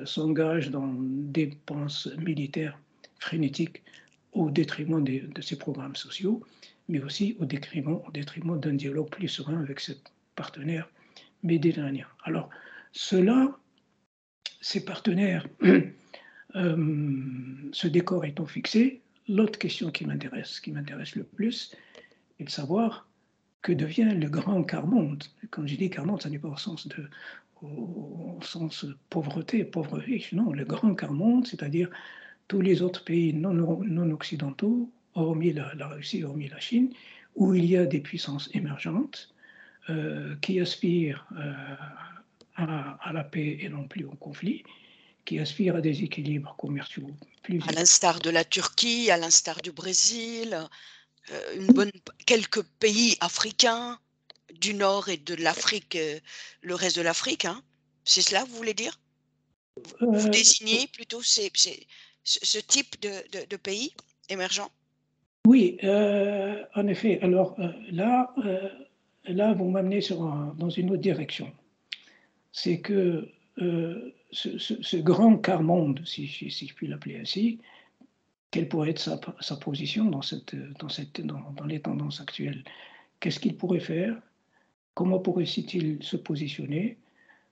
S2: s'engage dans des dépenses militaires frénétiques au détriment de ses programmes sociaux, mais aussi au détriment d'un dialogue plus serein avec ses partenaires méditerranéens. Alors, ces partenaires, ce décor étant fixé, l'autre question qui m'intéresse le plus, est de savoir que devient le grand quart-monde. Quand je dis quart-monde, ça n'est pas au sens pauvreté, pauvre riche, non, le grand quart-monde, c'est-à-dire tous les autres pays non occidentaux, hormis la Russie, hormis la Chine, où il y a des puissances émergentes qui aspirent à la paix et non plus au conflit, qui aspirent à des équilibres commerciaux plus...
S1: À l'instar de la Turquie, à l'instar du Brésil, quelques pays africains du Nord et de l'Afrique, le reste de l'Afrique, hein. C'est cela que vous voulez dire? Vous désignez plutôt ce type de pays émergents?
S2: Oui, en effet. Alors là, vous m'amenez dans une autre direction. C'est que ce grand quart-monde, si je puis l'appeler ainsi, quelle pourrait être sa position dans les tendances actuelles? Qu'est-ce qu'il pourrait faire? Comment pourrait-il se positionner?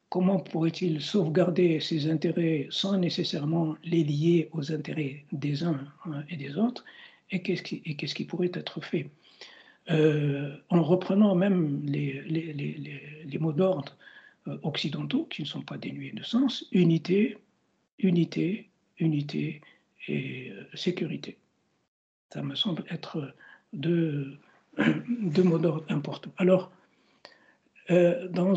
S2: Comment pourrait-il sauvegarder ses intérêts sans nécessairement les lier aux intérêts des uns et des autres? Et qu'est-ce qui pourrait être fait? En reprenant même les mots d'ordre occidentaux, qui ne sont pas dénués de sens, unité, unité, unité et sécurité. Ça me semble être deux mots d'ordre importants. Alors, dans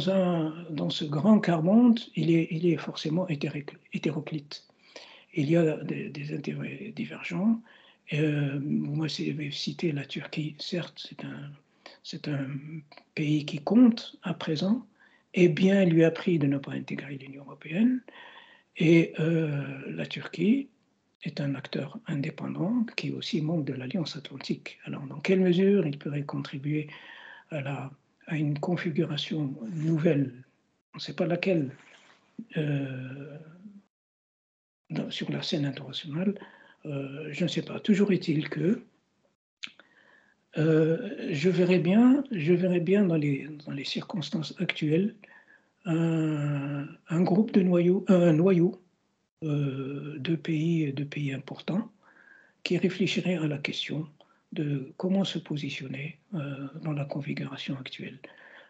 S2: ce grand quart-monde, il est forcément hétéroclite. Il y a des intérêts divergents. Moi, j'ai cité la Turquie. Certes, c'est un pays qui compte à présent, et bien lui a pris de ne pas intégrer l'Union européenne. Et la Turquie est un acteur indépendant qui est aussi membre de l'Alliance atlantique. Alors, dans quelle mesure il pourrait contribuer à une configuration nouvelle, on ne sait pas laquelle, sur la scène internationale, je ne sais pas. Toujours est-il que je verrais bien dans les circonstances actuelles un groupe un noyau de pays importants qui réfléchiraient à la question de comment se positionner dans la configuration actuelle.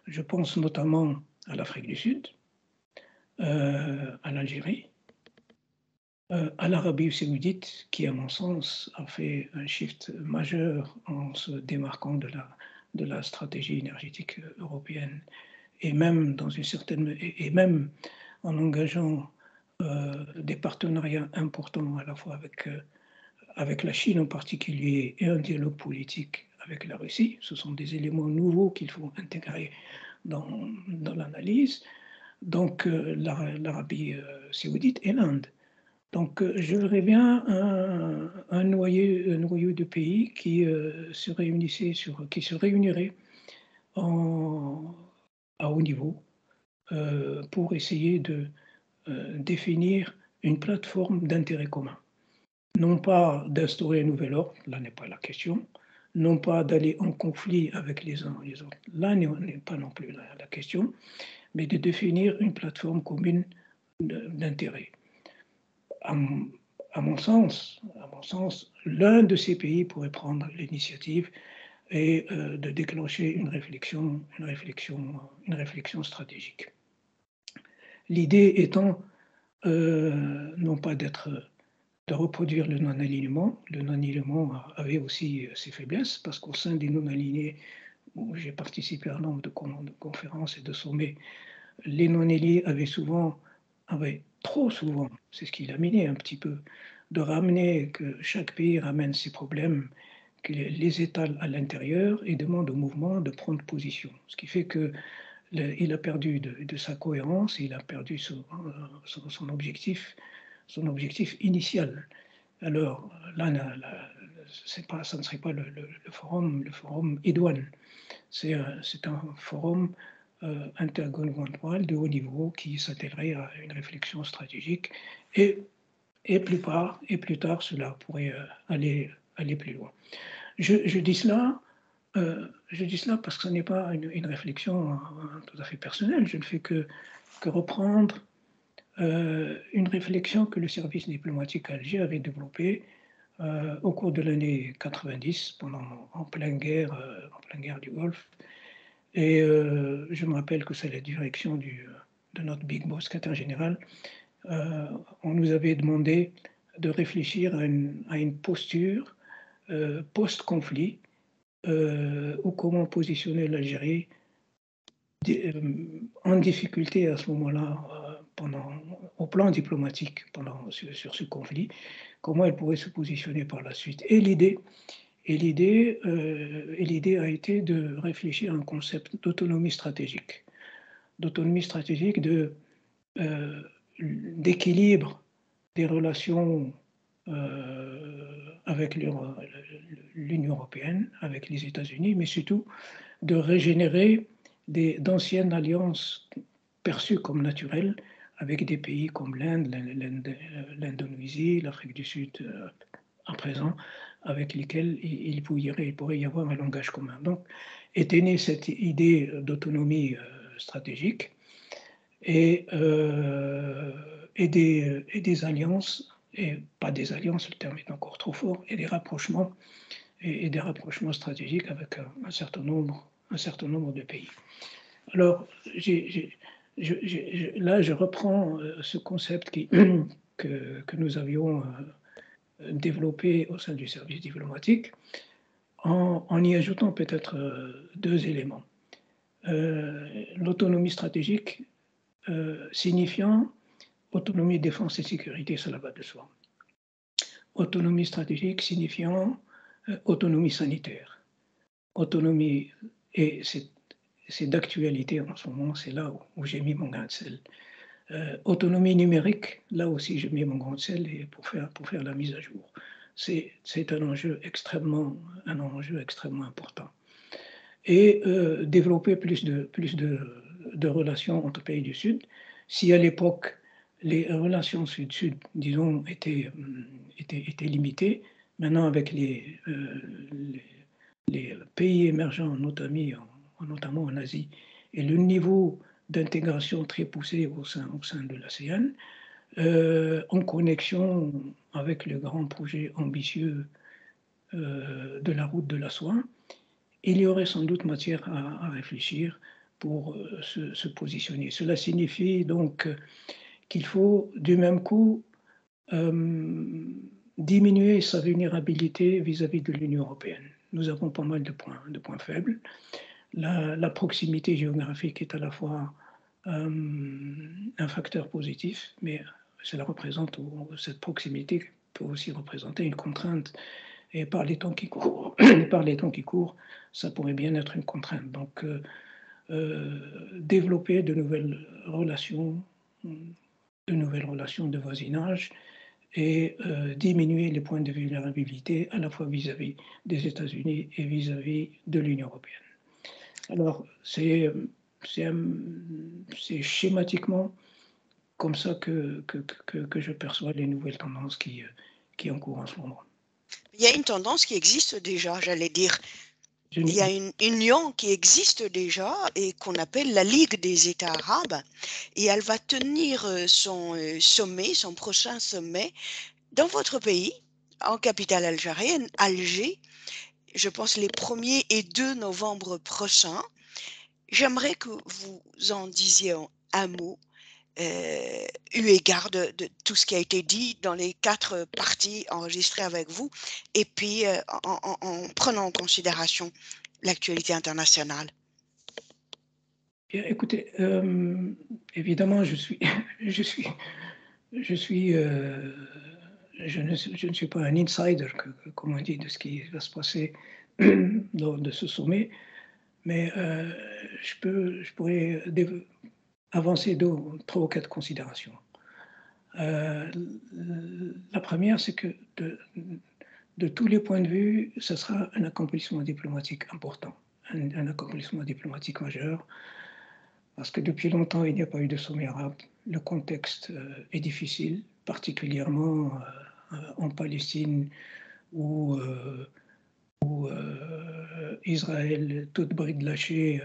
S2: Je pense notamment à l'Afrique du Sud, à l'Algérie, à l'Arabie saoudite, qui, à mon sens, a fait un shift majeur en se démarquant de la stratégie énergétique européenne, et même même en engageant des partenariats importants à la fois avec la Chine en particulier et un dialogue politique avec la Russie. Ce sont des éléments nouveaux qu'il faut intégrer dans l'analyse. Donc l'Arabie saoudite et l'Inde. Donc je verrais bien un noyau de pays qui se réunirait à haut niveau pour essayer de définir une plateforme d'intérêt commun. Non pas d'instaurer un nouvel ordre, là n'est pas la question, non pas d'aller en conflit avec les uns et les autres, là n'est pas non plus la question, mais de définir une plateforme commune d'intérêt. À mon sens, l'un de ces pays pourrait prendre l'initiative et de déclencher une réflexion stratégique. L'idée étant non pas de reproduire le non-alignement. Le non-alignement avait aussi ses faiblesses, parce qu'au sein des non-alignés, où j'ai participé à un nombre de conférences et de sommets, les non-alliés avaient trop souvent, c'est ce qui l'a miné un petit peu, de ramener que chaque pays ramène ses problèmes, que les étale à l'intérieur et demande au mouvement de prendre position. Ce qui fait que il a perdu de sa cohérence, il a perdu son objectif initial. Alors là, ça ne serait pas le forum Idouane. C'est un forum intergouvernemental de haut niveau qui s'attellerait à une réflexion stratégique et plus tard, cela pourrait aller plus loin. Je dis cela parce que ce n'est pas une réflexion tout à fait personnelle. Je ne fais que reprendre une réflexion que le service diplomatique algérien avait développée au cours de l'année 90, en pleine guerre du Golfe. Et je me rappelle que c'est la direction de notre big boss, secrétaire général. On nous avait demandé de réfléchir à une posture post-conflit ou comment positionner l'Algérie en difficulté à ce moment-là au plan diplomatique sur ce conflit, comment elle pourrait se positionner par la suite. Et l'idée a été de réfléchir à un concept d'autonomie stratégique, d'équilibre des relations avec l'Union européenne, avec les États-Unis, mais surtout de régénérer d'anciennes alliances perçues comme naturelles avec des pays comme l'Inde, l'Indonésie, l'Afrique du Sud à présent, avec lesquels il pourrait y avoir un langage commun. Donc, était née cette idée d'autonomie stratégique et des alliances, et pas des alliances, le terme est encore trop fort, et des rapprochements stratégiques avec un certain nombre de pays. Alors, là, je reprends ce concept que nous avions développé au sein du service diplomatique en y ajoutant peut-être deux éléments. L'autonomie stratégique signifiant autonomie, défense et sécurité, cela va de soi. Autonomie stratégique signifiant autonomie sanitaire. Autonomie, et c'est d'actualité en ce moment, c'est là où j'ai mis mon grain de sel. Autonomie numérique, là aussi j'ai mis mon grain de sel et pour faire la mise à jour. C'est un enjeu extrêmement important. Et développer plus de relations entre pays du Sud. Si à l'époque, les relations Sud-Sud, disons, étaient limitées, maintenant avec les pays émergents, notamment en Asie, et le niveau d'intégration très poussé au sein de l'ASEAN, en connexion avec le grand projet ambitieux de la route de la soie, il y aurait sans doute matière à réfléchir pour se positionner. Cela signifie donc qu'il faut du même coup diminuer sa vulnérabilité vis-à-vis de l'Union européenne. Nous avons pas mal de points faibles. La proximité géographique est à la fois un facteur positif, mais cette proximité peut aussi représenter une contrainte. Et par les temps qui courent, ça pourrait bien être une contrainte. Donc, développer de nouvelles relations de voisinage et diminuer les points de vulnérabilité à la fois vis-à-vis des États-Unis et vis-à-vis de l'Union européenne. Alors, c'est schématiquement comme ça que je perçois les nouvelles tendances qui encourent en ce moment.
S1: Il y a une tendance qui existe déjà, j'allais dire. Il y a une union qui existe déjà et qu'on appelle la Ligue des États arabes. Et elle va tenir son prochain sommet dans votre pays, en capitale algérienne, Alger, je pense les 1er et 2 novembre prochains. J'aimerais que vous en disiez un mot, eu égard de tout ce qui a été dit dans les 4 parties enregistrées avec vous, et puis en prenant en considération l'actualité internationale.
S2: Écoutez, évidemment, je suis je ne suis pas un insider, comme on dit, de ce qui va se passer lors de ce sommet, mais je pourrais avancer trois ou quatre considérations. La première, c'est que de tous les points de vue, ce sera un accomplissement diplomatique important, un accomplissement diplomatique majeur, parce que depuis longtemps, il n'y a pas eu de sommet arabe. Le contexte est difficile, particulièrement en Palestine, où Israël, toute bride lâchée,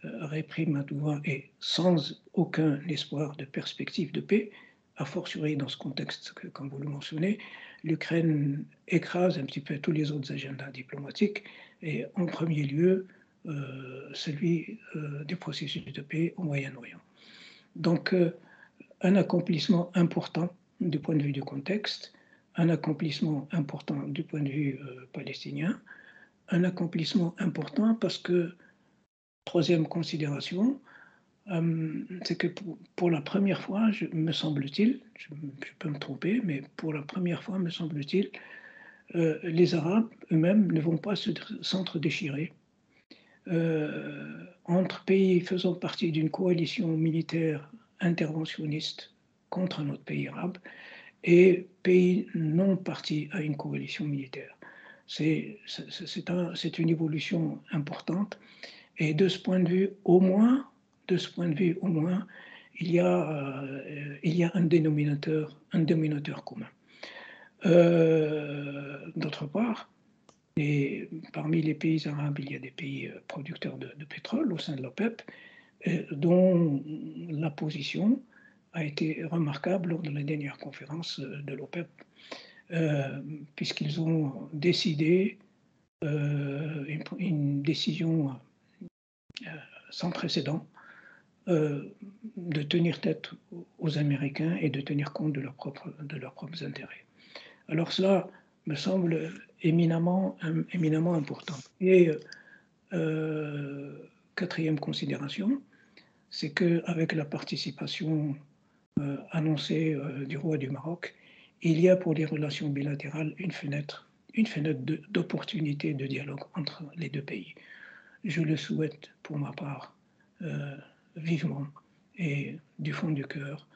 S2: réprime à tout va et sans aucun espoir de perspective de paix, a fortiori dans ce contexte que, comme vous le mentionnez, l'Ukraine écrase un petit peu tous les autres agendas diplomatiques et en premier lieu celui du processus de paix au Moyen-Orient. Donc un accomplissement important du point de vue du contexte, un accomplissement important du point de vue palestinien, un accomplissement important parce que, troisième considération, c'est que pour la première fois, me semble-t-il, je peux me tromper, mais pour la première fois, me semble-t-il, les Arabes eux-mêmes ne vont pas s'entre-déchirer entre pays faisant partie d'une coalition militaire interventionniste contre un autre pays arabe et pays non partis à une coalition militaire. C'est une évolution importante et de ce point de vue, au moins, il y a un dénominateur commun. D'autre part, parmi les pays arabes, il y a des pays producteurs de pétrole au sein de l'OPEP, dont la position a été remarquable lors de la dernière conférence de l'OPEP, puisqu'ils ont décidé une décision sans précédent de tenir tête aux Américains et de tenir compte de leurs propres intérêts. Alors cela me semble éminemment important. Et quatrième considération, c'est qu'avec la participation annoncée du roi du Maroc, il y a pour les relations bilatérales une fenêtre d'opportunité de dialogue entre les deux pays. Je le souhaite pour ma part vivement et du fond du cœur.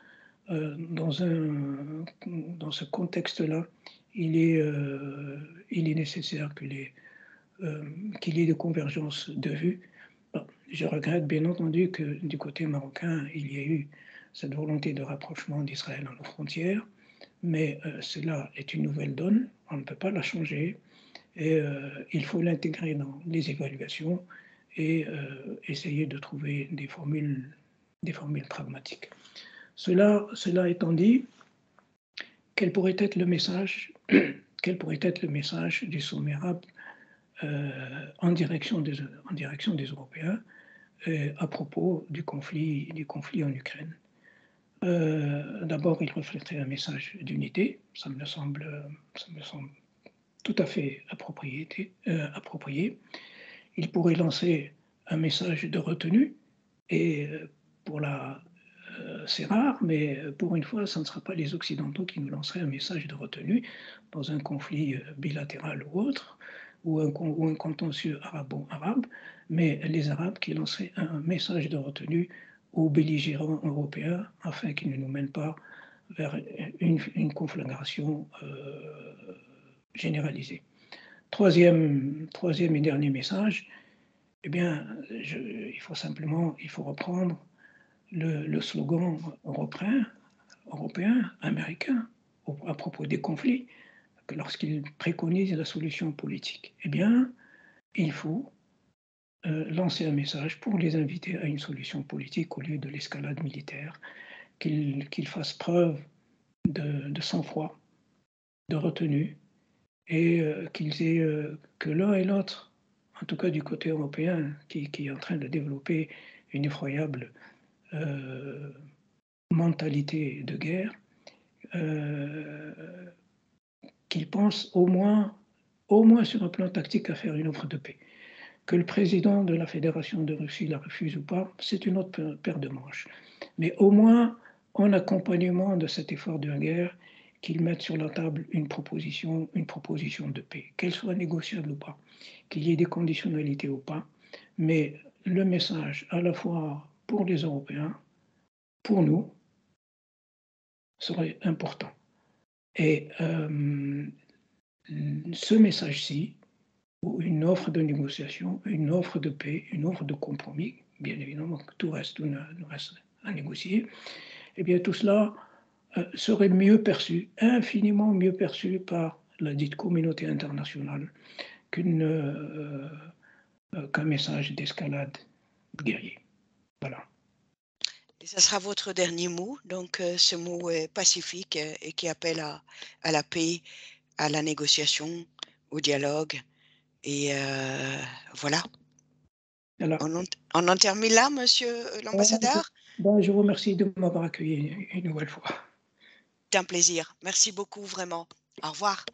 S2: Dans ce contexte-là, il est nécessaire qu'il y ait des convergences de vues. Bon, je regrette bien entendu que du côté marocain, il y ait eu cette volonté de rapprochement d'Israël à nos frontières, mais cela est une nouvelle donne, on ne peut pas la changer, et il faut l'intégrer dans les évaluations et essayer de trouver des formules pragmatiques. Cela étant dit, quel pourrait être le message du sommet arabe en direction des Européens à propos du conflit en Ukraine? D'abord, il reflèterait un message d'unité, ça me semble tout à fait approprié. Il pourrait lancer un message de retenue, et c'est rare, mais pour une fois, ce ne sera pas les Occidentaux qui nous lanceraient un message de retenue dans un conflit bilatéral ou autre, ou un contentieux arabo-arabe, mais les Arabes qui lanceraient un message de retenue aux belligérants européens afin qu'ils ne nous mènent pas vers une conflagration généralisée. Troisième et dernier message, eh bien, il faut reprendre le slogan européen, américain, à propos des conflits, que lorsqu'il préconise la solution politique, eh bien, il faut lancer un message pour les inviter à une solution politique au lieu de l'escalade militaire, qu'ils fassent preuve de sang-froid, de retenue, et que l'un et l'autre, en tout cas du côté européen, qui est en train de développer une effroyable mentalité de guerre, qu'ils pensent au moins sur un plan tactique à faire une offre de paix. Que le président de la Fédération de Russie la refuse ou pas, c'est une autre paire de manches. Mais au moins en accompagnement de cet effort de guerre, qu'ils mettent sur la table une proposition de paix, qu'elle soit négociable ou pas, qu'il y ait des conditionnalités ou pas, mais le message à la fois pour les Européens, pour nous, serait important. Et ce message-ci, ou une offre de négociation, une offre de paix, une offre de compromis, bien évidemment que tout reste à négocier, eh bien tout cela serait mieux perçu, infiniment mieux perçu par la dite communauté internationale qu'un message d'escalade guerrier. Voilà.
S1: Et ça sera votre dernier mot, donc ce mot est pacifique et qui appelle à la paix, à la négociation, au dialogue. Et voilà.
S2: Voilà.
S1: On en termine là, monsieur l'ambassadeur?
S2: Je vous remercie de m'avoir accueilli une nouvelle fois.
S1: C'est un plaisir. Merci beaucoup, vraiment. Au revoir.